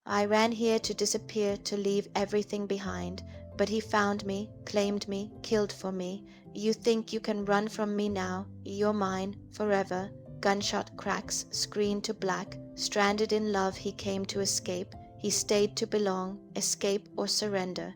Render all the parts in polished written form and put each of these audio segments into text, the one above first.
I ran here to disappear, to leave everything behind. But he found me, claimed me, killed for me. You think you can run from me now? You're mine, forever. Gunshot cracks, screen to black. Stranded in love, he came to escape. He stayed to belong, escape or surrender.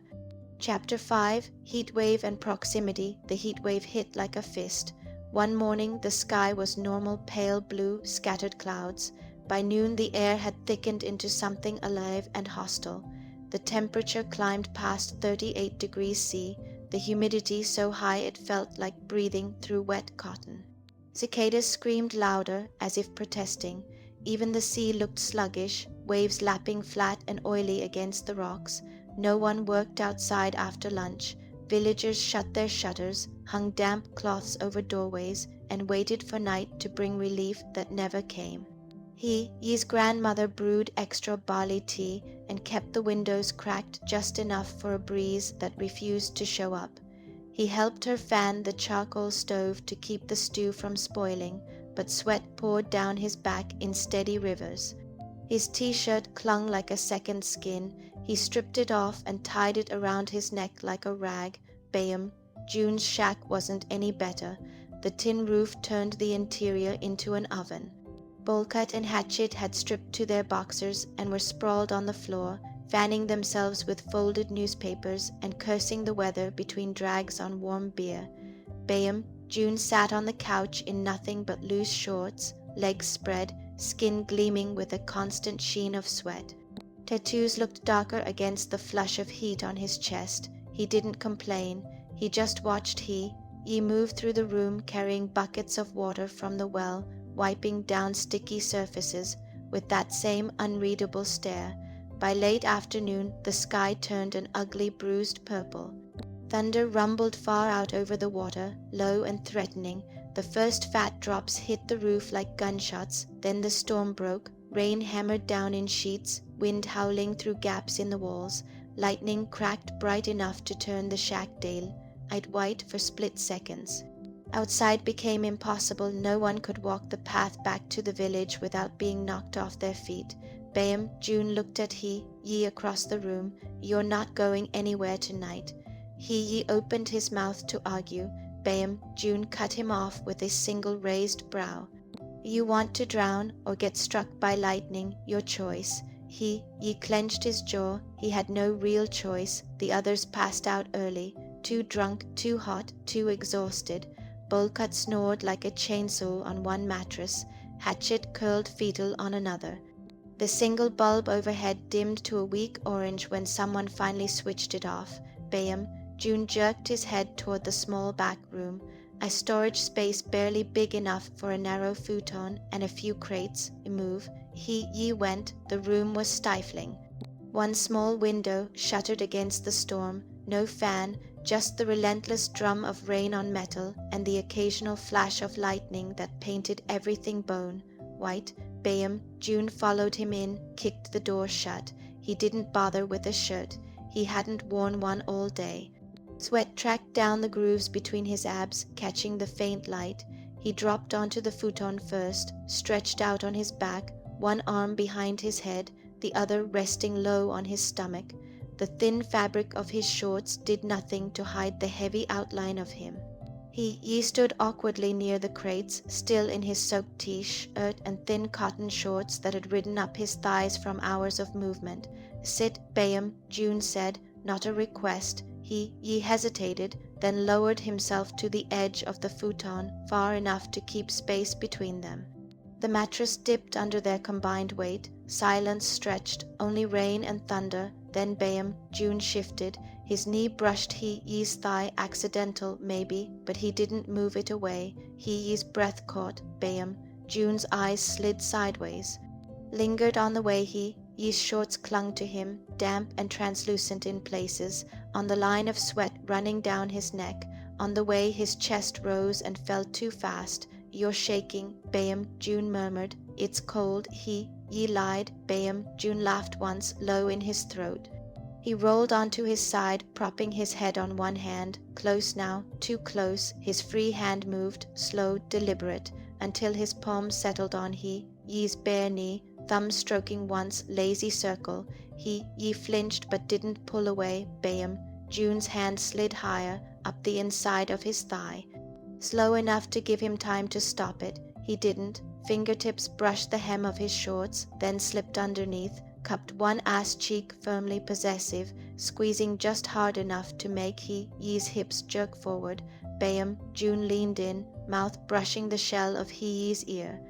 Chapter 5, Heatwave and Proximity. The heatwave hit like a fist. One morning, the sky was normal pale blue, scattered clouds. By noon, the air had thickened into something alive and hostile. The temperature climbed past 38 degrees C, the humidity so high it felt like breathing through wet cotton. Cicadas screamed louder, as if protesting. Even the sea looked sluggish, waves lapping flat and oily against the rocks. No one worked outside after lunch. Villagers shut their shutters, hung damp cloths over doorways, and waited for night to bring relief that never came. Yi's grandmother brewed extra barley tea and kept the windows cracked just enough for a breeze that refused to show up. He helped her fan the charcoal stove to keep the stew from spoiling, but sweat poured down his back in steady rivers. His t-shirt clung like a second skin. He stripped it off and tied it around his neck like a rag. Bayam, June's shack wasn't any better. The tin roof turned the interior into an oven. Bolcut and Hatchet had stripped to their boxers and were sprawled on the floor, fanning themselves with folded newspapers and cursing the weather between drags on warm beer. Bayam, June sat on the couch in nothing but loose shorts, legs spread, skin gleaming with a constant sheen of sweat. Tattoos looked darker against the flush of heat on his chest. He didn't complain. He just watched Yi move through the room carrying buckets of water from the well, wiping down sticky surfaces with that same unreadable stare. By late afternoon, the sky turned an ugly bruised purple. Thunder rumbled far out over the water, low and threatening. The first fat drops hit the roof like gunshots, then the storm broke. Rain hammered down in sheets, wind howling through gaps in the walls. Lightning cracked bright enough to turn the shack daylight white for split seconds. Outside became impossible. No one could walk the path back to the village without being knocked off their feet. Bayam, June looked at Yi across the room. You're not going anywhere tonight. Yi opened his mouth to argue. Bayam, June cut him off with a single raised brow. You want to drown or get struck by lightning, your choice. Yi clenched his jaw. He had no real choice. The others passed out early, too drunk, too hot, too exhausted. Bolcut snored like a chainsaw on one mattress. Hatchet curled fetal on another. The single bulb overhead dimmed to a weak orange when someone finally switched it off. Bayam, June jerked his head toward the small back room, a storage space barely big enough for a narrow futon and a few crates. Yi went. The room was stifling. One small window shuttered against the storm, no fan, just the relentless drum of rain on metal and the occasional flash of lightning that painted everything bone white. Bayam, June followed him in, kicked the door shut. He didn't bother with a shirt. He hadn't worn one all day. Sweat tracked down the grooves between his abs, catching the faint light. He dropped onto the futon first, stretched out on his back, one arm behind his head, the other resting low on his stomach. The thin fabric of his shorts did nothing to hide the heavy outline of him. He stood awkwardly near the crates, still in his soaked t-shirt and thin cotton shorts that had ridden up his thighs from hours of movement. Sit, Bayam, June said, not a request. He hesitated, then lowered himself to the edge of the futon, far enough to keep space between them. The mattress dipped under their combined weight. Silence stretched, only rain and thunder. Then Bayam, June shifted. His knee brushed Yi's thigh, accidental maybe, but he didn't move it away. Yi's breath caught. Bayam, June's eyes slid sideways. Lingered on the way Yi's shorts clung to him, damp and translucent in places, on the line of sweat running down his neck, on the way his chest rose and fell too fast. You're shaking, Bayam, June murmured. It's cold. Yi lied. Bayam, June laughed once, low in his throat. He rolled onto his side, propping his head on one hand. Close now, too close. His free hand moved, slow, deliberate, until his palm settled on Yi's bare knee. thumb stroking once lazy circle. Ye flinched but didn't pull away. Bam! June's hand slid higher, up the inside of his thigh. Slow enough to give him time to stop it. He didn't. Fingertips brushed the hem of his shorts, then slipped underneath, cupped one ass cheek firmly possessive, squeezing just hard enough to make ye's hips jerk forward. Bam! June leaned in, mouth brushing the shell of ye's ear.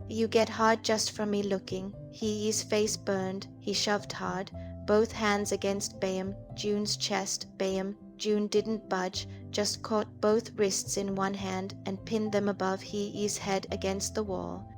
You get hard just from me looking. Ye's face burned. He shoved hard, both hands against Bam, June's chest. Bam! June didn't budge, just caught both wrists in one hand and pinned them above ye's head against the wall.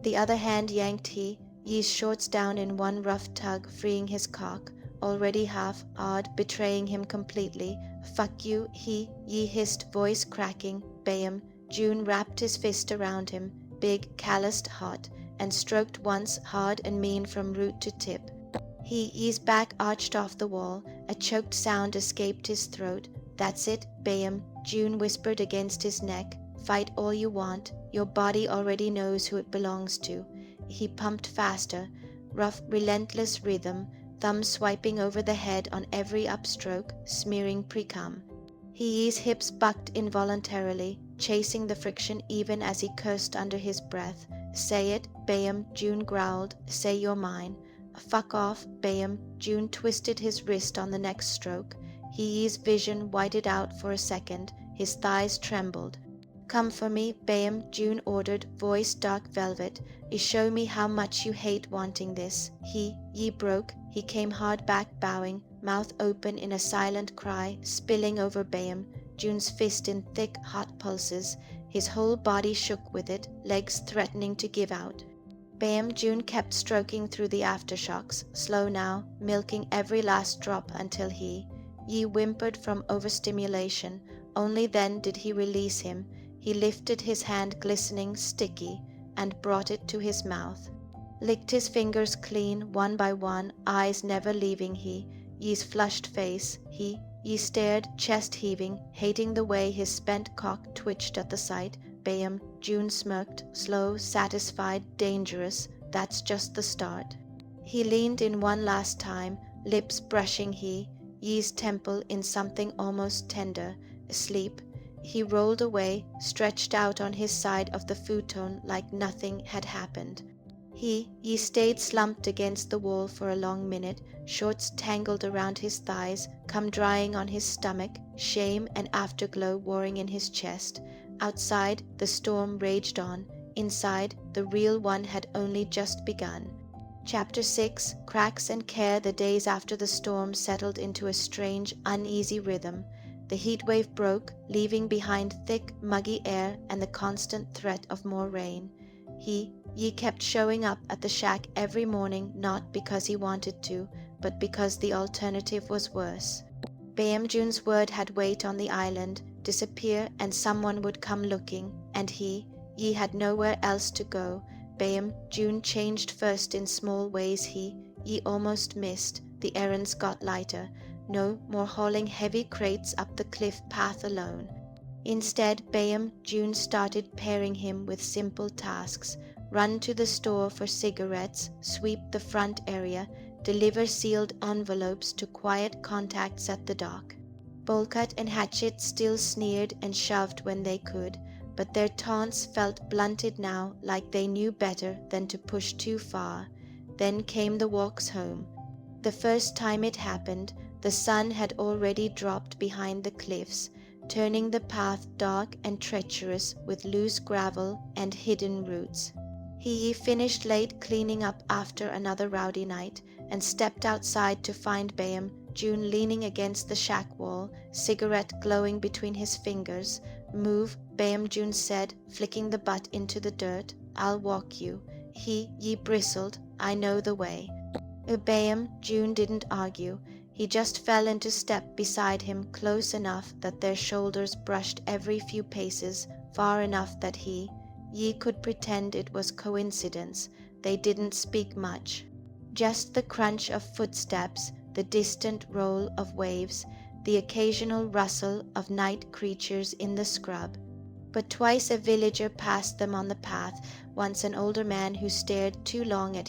The other hand yanked ye's shorts down in one rough tug, freeing his cock, already half awed, betraying him completely. Fuck you, ye hissed, voice cracking. Bam! June wrapped his fist around him, big, calloused, hot, and stroked once hard and mean from root to tip. Ye's back arched off the wall. A choked sound escaped his throat. That's it, Bam! June whispered against his neck. Fight all you want. Your body already knows who it belongs to. He pumped faster, rough, relentless rhythm, thumb swiping over the head on every upstroke, smearing pre-cum. Ye's hips bucked involuntarily, chasing the friction even as he cursed under his breath. Say it, Bam! June growled. Say you're mine. Fuck off, Bam! June twisted his wrist on the next stroke. Ye's vision whited out for a second. His thighs trembled. Come for me, Bam! June ordered, voice dark velvet. Show me how much you hate wanting this. Ye broke. He came hard back, bowing, mouth open in a silent cry, spilling over Bam, June's fist in thick, hot pulses. His whole body shook with it, legs threatening to give out. Bam! June kept stroking through the aftershocks, slow now, milking every last drop until ye whimpered from overstimulation. Only then did he release him. He lifted his hand, glistening, sticky, and brought it to his mouth. Licked his fingers clean, one by one, eyes never leaving ye's flushed face. Ye stared, chest heaving, hating the way his spent cock twitched at the sight. Bam! June smirked, slow, satisfied, dangerous. That's just the start. He leaned in one last time, lips brushing ye's temple in something almost tender. Asleep. He rolled away, stretched out on his side of the futon like nothing had happened. Ye stayed slumped against the wall for a long minute, shorts tangled around his thighs, come drying on his stomach, shame and afterglow warring in his chest. Outside, the storm raged on. Inside, the real one had only just begun. Chapter 6, Cracks and Care. The days after the storm settled into a strange, uneasy rhythm. The heat wave broke, leaving behind thick, muggy air and the constant threat of more rain. Ye kept showing up at the shack every morning, not because he wanted to, but because the alternative was worse. Bam! June's word had weight on the island. Disappear and someone would come looking, and ye had nowhere else to go. Bam! June changed first in small ways. Ye almost missed. The errands got lighter. No more hauling heavy crates up the cliff path alone. Instead, Bam! June started pairing him with simple tasks. Run to the store for cigarettes, sweep the front area, deliver sealed envelopes to quiet contacts at the dock. Bolcut and Hatchet still sneered and shoved when they could, but their taunts felt blunted now, like they knew better than to push too far. Then came the walks home. The first time it happened, the sun had already dropped behind the cliffs, turning the path dark and treacherous with loose gravel and hidden roots. He finished late cleaning up after another rowdy night and stepped outside to find Bam, June leaning against the shack wall, cigarette glowing between his fingers. Move, Bam! June said, flicking the butt into the dirt. I'll walk you. Ye bristled. I know the way. Bam! June didn't argue. He just fell into step beside him, close enough that their shoulders brushed every few paces, far enough that ye could pretend it was coincidence. They didn't speak much. Just the crunch of footsteps, the distant roll of waves, the occasional rustle of night creatures in the scrub. But twice a villager passed them on the path, once an older man who stared too long at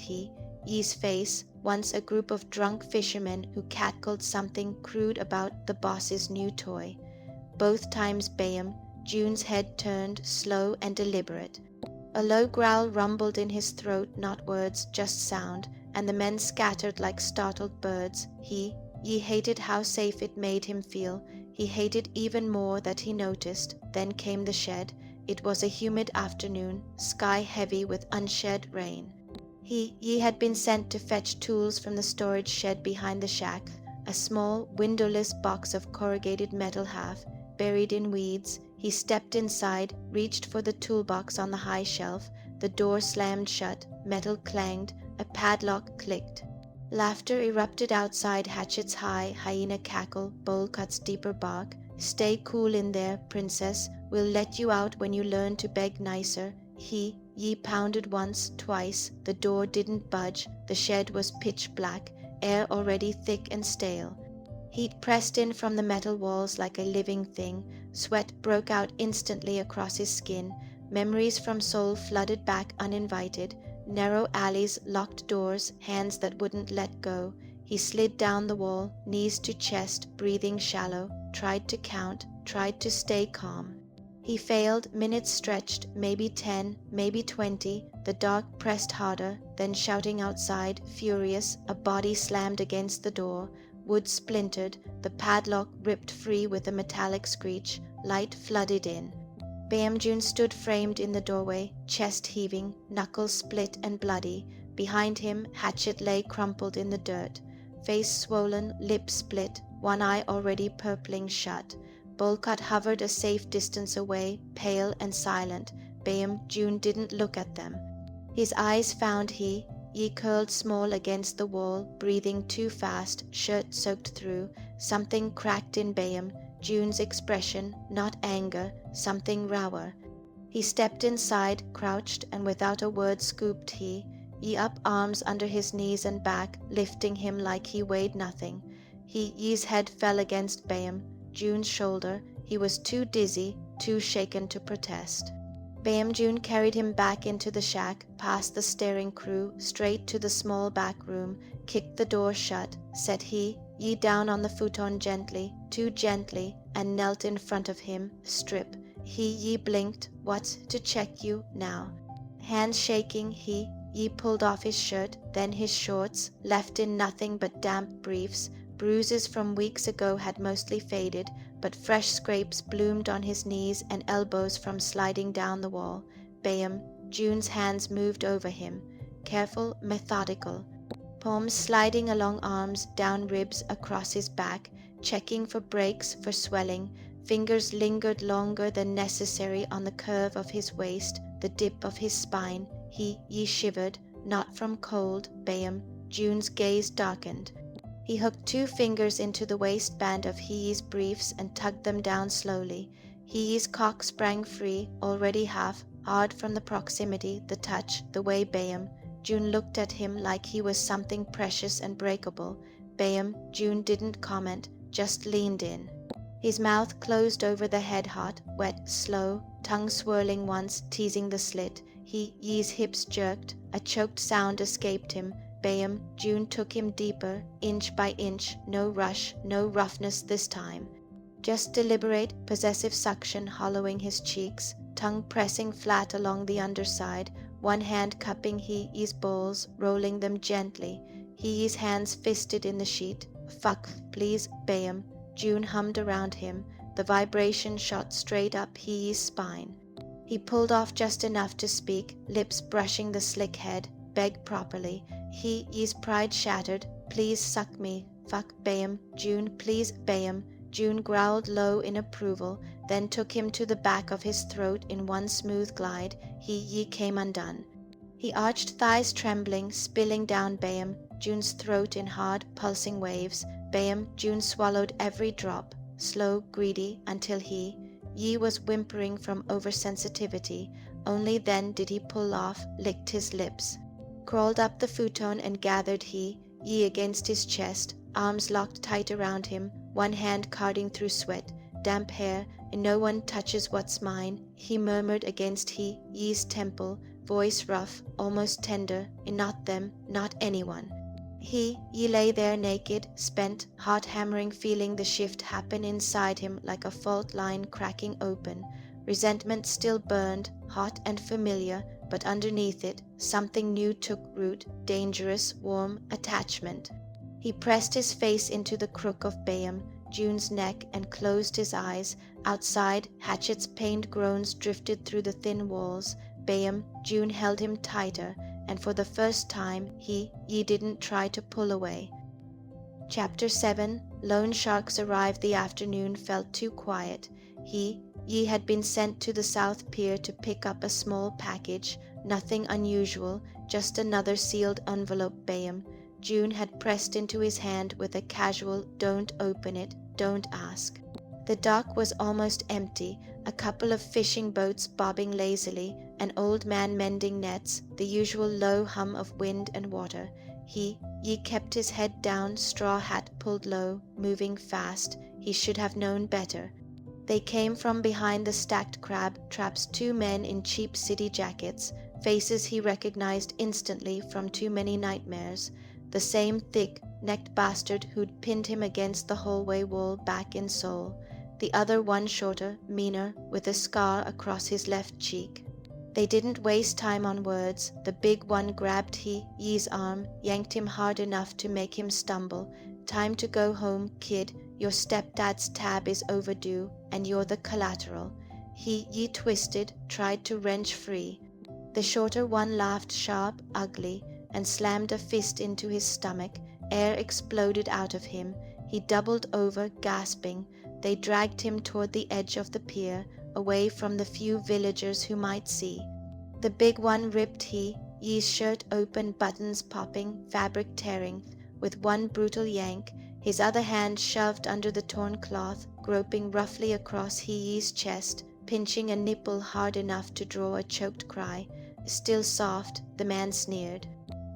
Yi's face, once a group of drunk fishermen who catcalled something crude about the boss's new toy. Both times Bayam, June's head turned, slow and deliberate. A low growl rumbled in his throat, not words, just sound, and the men scattered like startled birds. Yi hated how safe it made him feel. He hated even more that he noticed. Then came the shed. It was a humid afternoon, sky heavy with unshed rain. Yi had been sent to fetch tools from the storage shed behind the shack, a small, windowless box of corrugated metal half, buried in weeds. He stepped inside, reached for the toolbox on the high shelf. The door slammed shut, metal clanged, a padlock clicked. Laughter erupted outside, hatchets high, hyena cackle, bowl cuts deeper bark. Stay cool in there, princess. We'll let you out when you learn to beg nicer. Yi pounded once, twice. The door didn't budge. The shed was pitch black, air already thick and stale. Heat pressed in from the metal walls like a living thing. Sweat broke out instantly across his skin. Memories from Seoul flooded back uninvited. Narrow alleys, locked doors, hands that wouldn't let go. He slid down the wall, knees to chest, breathing shallow, tried to count, tried to stay calm. He failed, minutes stretched, maybe 10, maybe 20. The dark pressed harder, then shouting outside, furious, a body slammed against the door. Wood splintered, the padlock ripped free with a metallic screech. Light flooded in. Bayam stood framed in the doorway, chest heaving, knuckles split and bloody. Behind him, hatchet lay crumpled in the dirt. Face swollen, lips split, one eye already purpling shut. Bolcott hovered a safe distance away, pale and silent. Bayam didn't look at them. His eyes found Yi curled small against the wall, breathing too fast, shirt soaked through. Something cracked in Bayam. June's expression, not anger, something rawer. He stepped inside, crouched, and without a word scooped Yi up, arms under his knees and back, lifting him like he weighed nothing. Yi's head fell against Bayam, June's shoulder. He was too dizzy, too shaken to protest. Bayam carried him back into the shack, past the staring crew, straight to the small back room, kicked the door shut, set Yi down on the futon gently, too gently, and knelt in front of him, strip. Yi blinked. What, to check you now? Hands shaking, Yi pulled off his shirt, then his shorts, left in nothing but damp briefs. Bruises from weeks ago had mostly faded, but fresh scrapes bloomed on his knees and elbows from sliding down the wall. Bayam, June's hands moved over him, careful, methodical. Palms sliding along arms, down ribs, across his back, checking for breaks, for swelling. Fingers lingered longer than necessary on the curve of his waist, the dip of his spine. Yi shivered, not from cold. Bayam, June's gaze darkened. He hooked 2 fingers into the waistband of Yi's briefs and tugged them down slowly. Yi's cock sprang free, already half, hard from the proximity, the touch, the way Bayam. June looked at him like he was something precious and breakable. Bayam, June didn't comment, just leaned in. His mouth closed over the head hot, wet, slow, tongue swirling once, teasing the slit. Yi's hips jerked, a choked sound escaped him. Bayam, June took him deeper, inch by inch, no rush, no roughness this time. Just deliberate, possessive suction hollowing his cheeks, tongue pressing flat along the underside, one hand cupping Yi's balls, rolling them gently. Yi's hands fisted in the sheet. Fuck, please, Bayam. June hummed around him. The vibration shot straight up Yi's spine. He pulled off just enough to speak, lips brushing the slick head, beg properly. Yi's pride shattered. Please suck me. Fuck, Bayam. June, please, Bayam. June growled low in approval, then took him to the back of his throat in one smooth glide. Yi came undone. He arched thighs trembling, spilling down Bayam, June's throat in hard, pulsing waves. Bayam, June swallowed every drop, slow, greedy, until Yi was whimpering from oversensitivity. Only then did he pull off, licked his lips. Crawled up the futon and gathered Yi against his chest, arms locked tight around him, one hand carding through sweat, damp hair. No one touches what's mine, he murmured against Yi's temple, voice rough, almost tender, not them, not anyone. He lay there naked, spent, heart-hammering, feeling the shift happen inside him like a fault line cracking open. Resentment still burned, hot and familiar, but underneath it, something new took root, dangerous, warm attachment. He pressed his face into the crook of Bayam, June's neck, and closed his eyes. Outside, Hatchet's pained groans drifted through the thin walls. Bayam, June held him tighter, and for the first time he didn't try to pull away. Chapter 7. Loan sharks arrived. The afternoon felt too quiet. Ye had been sent to the South Pier to pick up a small package, nothing unusual, just another sealed envelope. Bayam, June had pressed into his hand with a casual, "Don't open it, don't ask." The dock was almost empty, a couple of fishing boats bobbing lazily, an old man mending nets, the usual low hum of wind and water. He kept his head down, straw hat pulled low, moving fast. He should have known better. They came from behind the stacked crab traps, two men in cheap city jackets, faces he recognized instantly from Too Many Nightmares. The same thick-necked bastard who'd pinned him against the hallway wall back in Seoul. The other one shorter, meaner, with a scar across his left cheek. They didn't waste time on words. The big one grabbed Ye's arm, yanked him hard enough to make him stumble. "Time to go home, kid. Your stepdad's tab is overdue, and you're the collateral." Ye twisted, tried to wrench free. The shorter one laughed sharp, ugly, and slammed a fist into his stomach. Air exploded out of him. He doubled over, gasping. They dragged him toward the edge of the pier, away from the few villagers who might see. The big one ripped Ye's shirt open, buttons popping, fabric tearing. With one brutal yank, his other hand shoved under the torn cloth, groping roughly across Ye's chest, pinching a nipple hard enough to draw a choked cry. Still soft, the man sneered.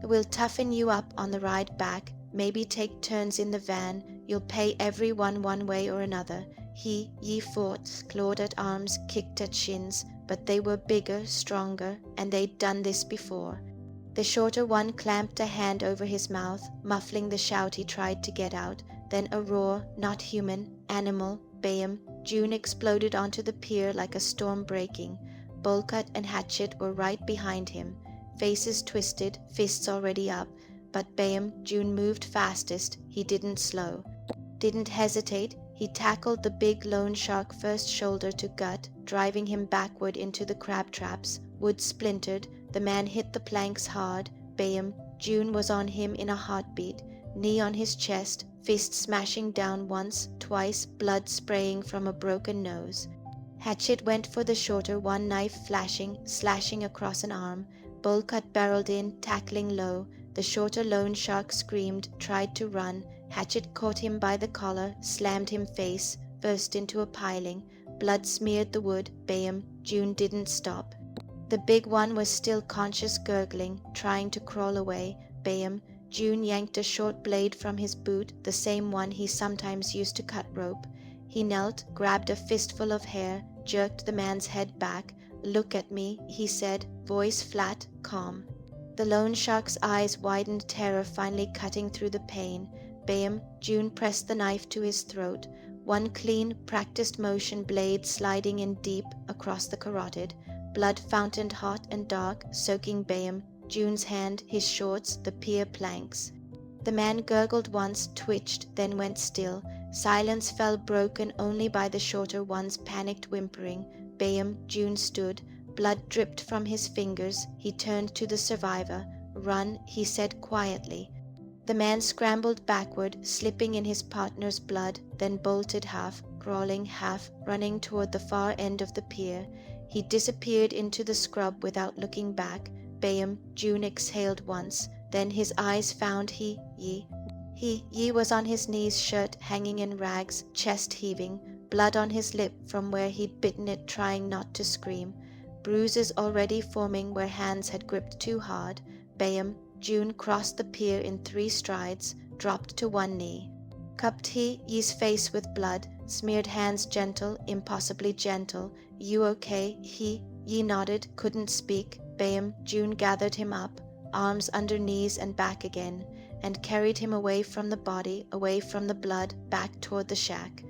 "We'll toughen you up on the ride back, maybe take turns in the van. You'll pay everyone one way or another." Ye fought, clawed at arms, kicked at shins, but they were bigger, stronger, and they'd done this before. The shorter one clamped a hand over his mouth, muffling the shout he tried to get out. Then a roar, not human, animal. Bayam, June exploded onto the pier like a storm breaking. Bolcut and Hatchet were right behind him, faces twisted, fists already up. But Bayam, June moved fastest. He didn't slow, didn't hesitate. He tackled the big loan shark first, shoulder to gut, driving him backward into the crab traps. Wood splintered. The man hit the planks hard. Bayam, June was on him in a heartbeat, knee on his chest, fist smashing down once, twice, blood spraying from a broken nose. Hatchet went for the shorter one, knife flashing, slashing across an arm. Bolcut barreled in, tackling low. The shorter loan shark screamed, tried to run. Hatchet caught him by the collar, slammed him face, burst into a piling. Blood smeared the wood. Bayam, June didn't stop. The big one was still conscious, gurgling, trying to crawl away. Bayam, June yanked a short blade from his boot, the same one he sometimes used to cut rope. He knelt, grabbed a fistful of hair, jerked the man's head back. "Look at me," he said, voice flat, calm. The loan shark's eyes widened, terror finally cutting through the pain. Bayam, June pressed the knife to his throat. One clean, practiced motion, blade sliding in deep across the carotid. Blood fountained hot and dark, soaking Bayam, June's hand, his shorts, the pier planks. The man gurgled once, twitched, then went still. Silence fell, broken only by the shorter one's panicked whimpering. Bayam, June stood. Blood dripped from his fingers. He turned to the survivor. "Run," he said quietly. The man scrambled backward, slipping in his partner's blood, then bolted, half crawling, half running toward the far end of the pier. He disappeared into the scrub without looking back. Bayam, June exhaled once. Then his eyes found Ye was on his knees, shirt hanging in rags, chest heaving, blood on his lip from where he'd bitten it, trying not to scream. Bruises already forming where hands had gripped too hard. Bayam, June crossed the pier in 3 strides, dropped to one knee. Cupped Ye's face with blood, smeared hands gentle, impossibly gentle. "You okay?" Ye nodded, couldn't speak, Bayam June gathered him up, arms under knees and back again, and carried him away from the body, away from the blood, back toward the shack.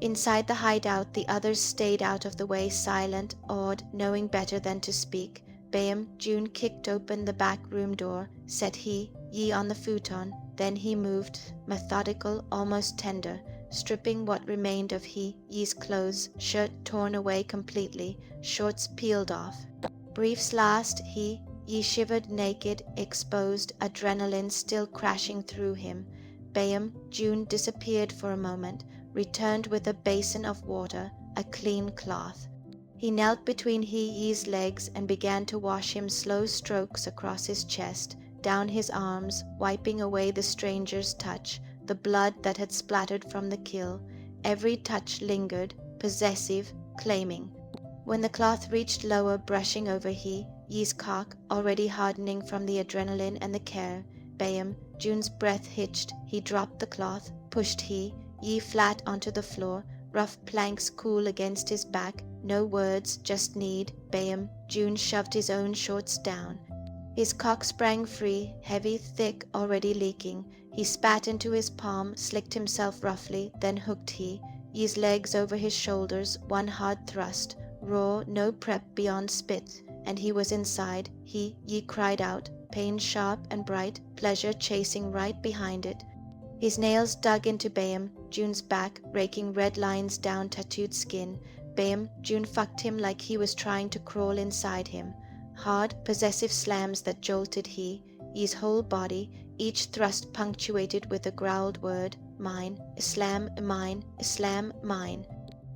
Inside the hideout, the others stayed out of the way, silent, awed, knowing better than to speak. Bayam June kicked open the back room door, set Yi on the futon, then he moved, methodical, almost tender, stripping what remained of Yi's clothes, shirt torn away completely, shorts peeled off. Briefs last, Yi shivered naked, exposed, adrenaline still crashing through him. Bayam June disappeared for a moment, returned with a basin of water, a clean cloth. He knelt between Yi's legs and began to wash him slow strokes across his chest, down his arms, wiping away the stranger's touch, the blood that had splattered from the kill. Every touch lingered, possessive, claiming. When the cloth reached lower, brushing over Yi's cock, already hardening from the adrenaline and the care, Bayam June's breath hitched. He dropped the cloth, pushed Yi flat onto the floor, rough planks cool against his back, no words, just need. Bayam June shoved his own shorts down. His cock sprang free, heavy, thick, already leaking. He spat into his palm, slicked himself roughly, then hooked Yi's legs over his shoulders, one hard thrust, raw, no prep beyond spit, and he was inside. Yi cried out, pain sharp and bright, pleasure chasing right behind it. His nails dug into Bayam June's back, raking red lines down tattooed skin. Bayam June fucked him like he was trying to crawl inside him. Hard, possessive slams that jolted Yi's whole body, each thrust punctuated with a growled word, mine, Islam, mine, Islam, mine.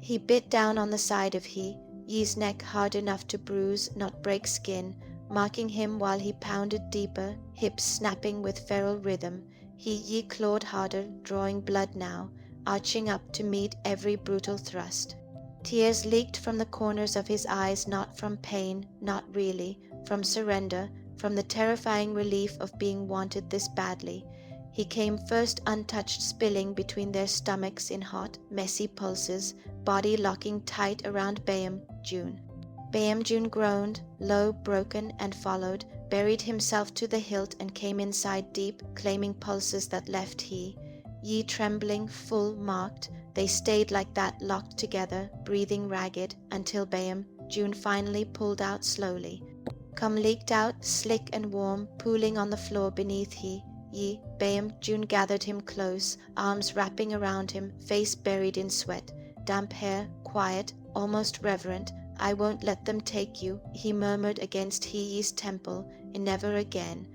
He bit down on the side of Yi's neck hard enough to bruise, not break skin, marking him while he pounded deeper, hips snapping with feral rhythm. Yi clawed harder, drawing blood now, arching up to meet every brutal thrust. Tears leaked from the corners of his eyes, not from pain, not really, from surrender, from the terrifying relief of being wanted this badly. He came first untouched, spilling between their stomachs in hot, messy pulses, body locking tight around Bayam June. Bayam June groaned, low, broken, and followed, buried himself to the hilt and came inside deep, claiming pulses that left Yi trembling, full, marked. They stayed like that, locked together, breathing ragged, until Bayam June finally pulled out slowly. Cum leaked out, slick and warm, pooling on the floor beneath Yi. Bayam June gathered him close, arms wrapping around him, face buried in sweat, damp hair, quiet, almost reverent. I won't let them take you, he murmured against Yi's temple, and never again.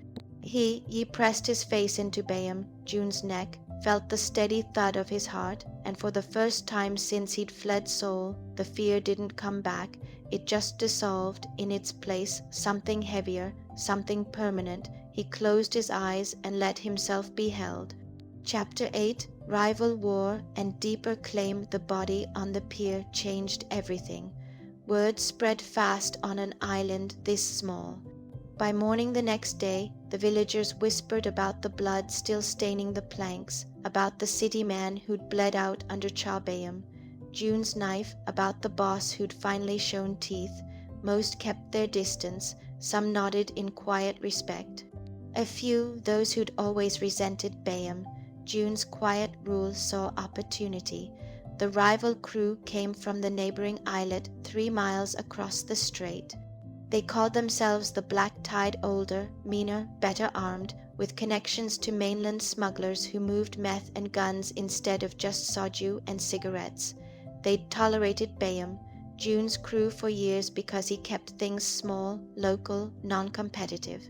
Yi pressed his face into Bayam June's neck, felt the steady thud of his heart, and for the first time since he'd fled soul, the fear didn't come back. It just dissolved, in its place something heavier, something permanent. He closed his eyes and let himself be held. Chapter 8, Rival War and Deeper Claim. The body on the pier changed everything. Word spread fast on an island this small. By morning the next day, the villagers whispered about the blood still staining the planks, about the city man who'd bled out under Bayam June's knife, about the boss who'd finally shown teeth. Most kept their distance, some nodded in quiet respect. A few, those who'd always resented Bayam June's quiet rule, saw opportunity. The rival crew came from the neighboring islet 3 miles across the strait. They called themselves the Black Tide, older, meaner, better armed, with connections to mainland smugglers who moved meth and guns instead of just soju and cigarettes. They'd tolerated Bayam June's crew for years because he kept things small, local, non-competitive.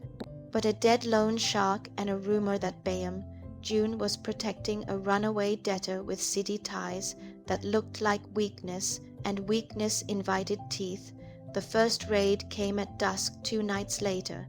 But a dead loan shark and a rumor that Bayam June was protecting a runaway debtor with city ties that looked like weakness, and weakness invited teeth. The first raid came at dusk 2 nights later.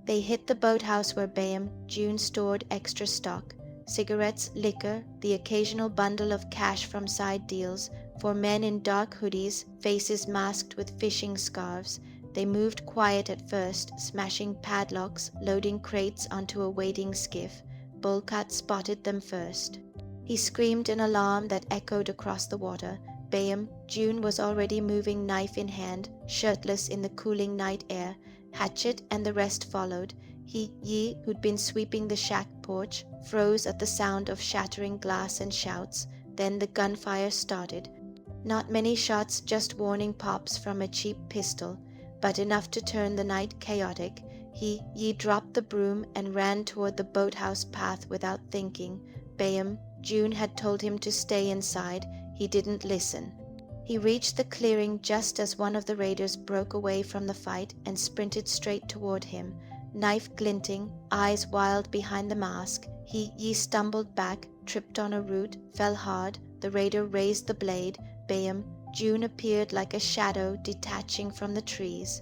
They hit the boathouse where Bayam June stored extra stock, cigarettes, liquor, the occasional bundle of cash from side deals, for men in dark hoodies, faces masked with fishing scarves. They moved quiet at first, smashing padlocks, loading crates onto a waiting skiff. Bolkat spotted them first. He screamed an alarm that echoed across the water. Bayam June was already moving, knife in hand, shirtless in the cooling night air, Hatchet and the rest followed. Yi, who'd been sweeping the shack porch, froze at the sound of shattering glass and shouts. Then the gunfire started. Not many shots, just warning pops from a cheap pistol, but enough to turn the night chaotic. Yi dropped the broom and ran toward the boathouse path without thinking. Bayam, June had told him to stay inside. He didn't listen. He reached the clearing just as one of the raiders broke away from the fight and sprinted straight toward him. Knife glinting, eyes wild behind the mask. Yi stumbled back, tripped on a root, fell hard. The raider raised the blade. Bayam, June appeared like a shadow detaching from the trees.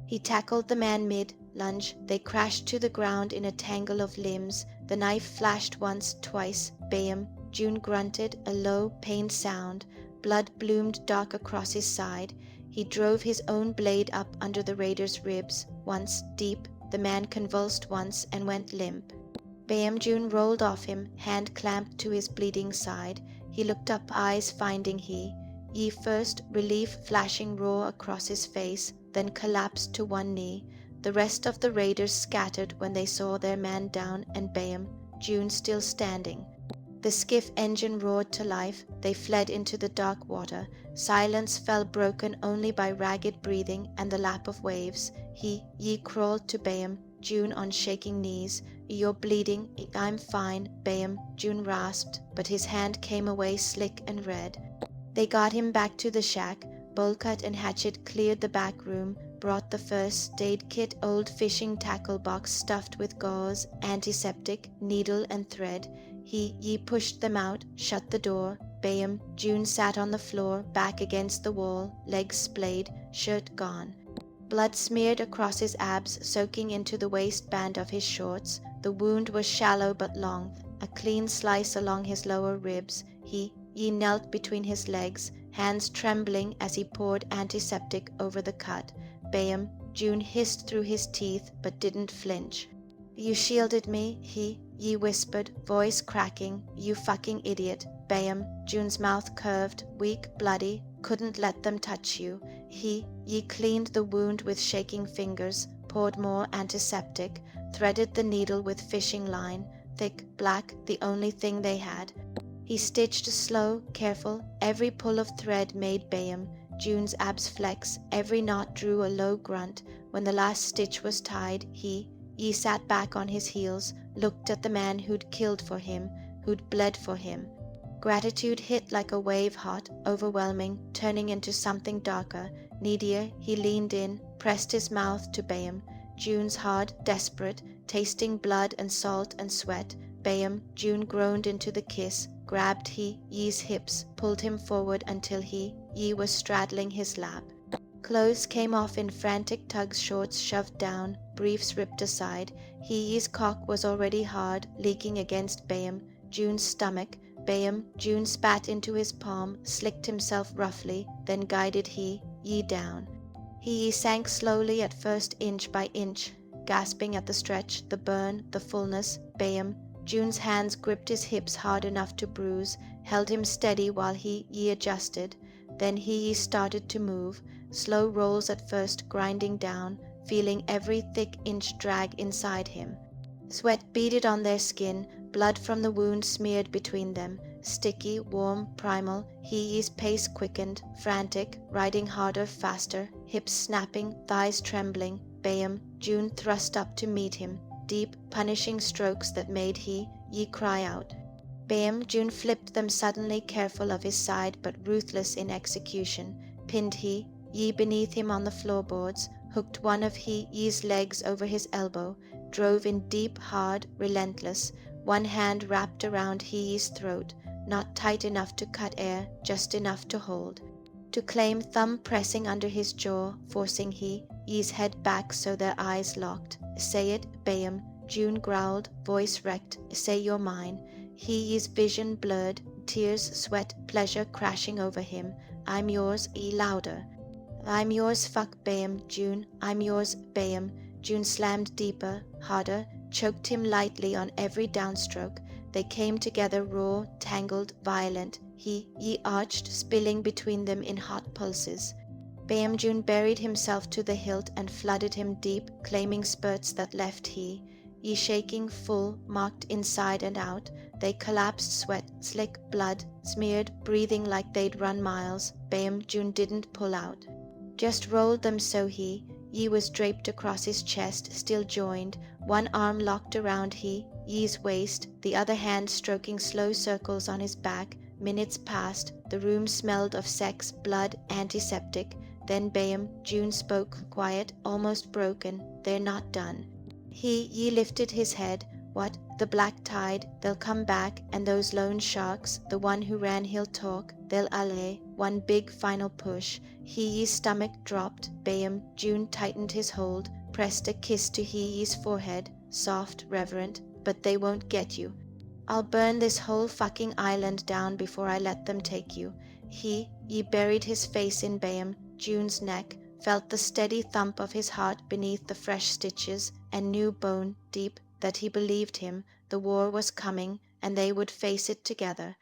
He tackled the man mid-lunge. They crashed to the ground in a tangle of limbs. The knife flashed once, twice. Bayam, June grunted, a low, pained sound. Blood bloomed dark across his side. He drove his own blade up under the raider's ribs. Once, deep, the man convulsed once and went limp. Bayam June rolled off him, hand clamped to his bleeding side. He looked up, eyes finding Yi first, relief flashing raw across his face, then collapsed to one knee. The rest of the raiders scattered when they saw their man down and Bayam, June still standing. The skiff engine roared to life. They fled into the dark water. Silence fell, broken only by ragged breathing and the lap of waves. Yi crawled to Bayam, June on shaking knees. "You're bleeding." "I'm fine," Bayam, June rasped, but his hand came away slick and red. They got him back to the shack. Bollcut and Hatchet cleared the back room, brought the first aid kit, old fishing tackle box stuffed with gauze, antiseptic, needle and thread. Yi pushed them out, shut the door. Bayam, June sat on the floor, back against the wall, legs splayed, shirt gone. Blood smeared across his abs, soaking into the waistband of his shorts. The wound was shallow but long, a clean slice along his lower ribs. Yi knelt between his legs, hands trembling as he poured antiseptic over the cut. Bayam, June hissed through his teeth but didn't flinch. "You shielded me," Yi whispered, voice cracking. "You fucking idiot." Bayam, June's mouth curved, weak, bloody, "Couldn't let them touch you." Yi cleaned the wound with shaking fingers, poured more antiseptic, threaded the needle with fishing line, thick, black, the only thing they had. He stitched slow, careful. Every pull of thread made Bayam, June's abs flex. Every knot drew a low grunt. When the last stitch was tied, Yi sat back on his heels, looked at the man who'd killed for him, who'd bled for him. Gratitude hit like a wave, hot, overwhelming, turning into something darker, needier. He leaned in, pressed his mouth to Bayam, June's hard, desperate, tasting blood and salt and sweat. Bayam, June groaned into the kiss, grabbed Yi's hips, pulled him forward until Yi was straddling his lap. Clothes came off in frantic tugs, shorts shoved down, briefs ripped aside. Yi's cock was already hard, leaking against Bayam, June's stomach. Bayam, June spat into his palm, slicked himself roughly, then guided Yi down. He sank slowly, at first inch by inch, gasping at the stretch, the burn, the fullness. Bayam, June's hands gripped his hips hard enough to bruise, held him steady while Yi adjusted. Then Yi started to move, slow rolls at first, grinding down, feeling every thick inch drag inside him. Sweat beaded on their skin, blood from the wound smeared between them. Sticky, warm, primal. Yi's pace quickened, frantic, riding harder, faster, hips snapping, thighs trembling. Bayam, June thrust up to meet him, deep, punishing strokes that made Yi cry out. Bayam, June flipped them suddenly, careful of his side but ruthless in execution. Pinned Yi beneath him on the floorboards, hooked one of Yi's legs over his elbow, drove in deep, hard, relentless. One hand wrapped around Yi's throat, not tight enough to cut air, just enough to hold. To claim, thumb pressing under his jaw, forcing Yi's head back so their eyes locked. "Say it, Bayam," June growled, voice wrecked. "Say you're mine." Yi's vision blurred, tears, sweat, pleasure crashing over him. "I'm yours," louder. "I'm yours, fuck Bayam, June. I'm yours, Bayam." June slammed deeper, harder, choked him lightly on every downstroke. They came together raw, tangled, violent. Yi arched, spilling between them in hot pulses. Bayamjun buried himself to the hilt and flooded him deep, claiming spurts that left he. Ye shaking full, marked inside and out, they collapsed, sweat, slick, blood, smeared, breathing like they'd run miles. Bayamjun didn't pull out. Just rolled them so he. Ye was draped across his chest, still joined, one arm locked around Ye's waist, the other hand stroking slow circles on his back. Minutes passed, the room smelled of sex, blood, antiseptic. Then Bayamjun spoke, quiet, almost broken. They're not done. Ye lifted his head. What? The black tide, they'll come back, and those lone sharks, the one who ran he'll talk, they'll allay, one big final push. Ye's stomach dropped. Bayamjun tightened his hold, pressed a kiss to Ye's forehead, soft, reverent. But they won't get you. I'll burn this whole fucking island down before I let them take you. Ye buried his face in Bayamjun's neck, felt the steady thump of his heart beneath the fresh stitches, and knew bone deep that he believed him. The war was coming, and they would face it together.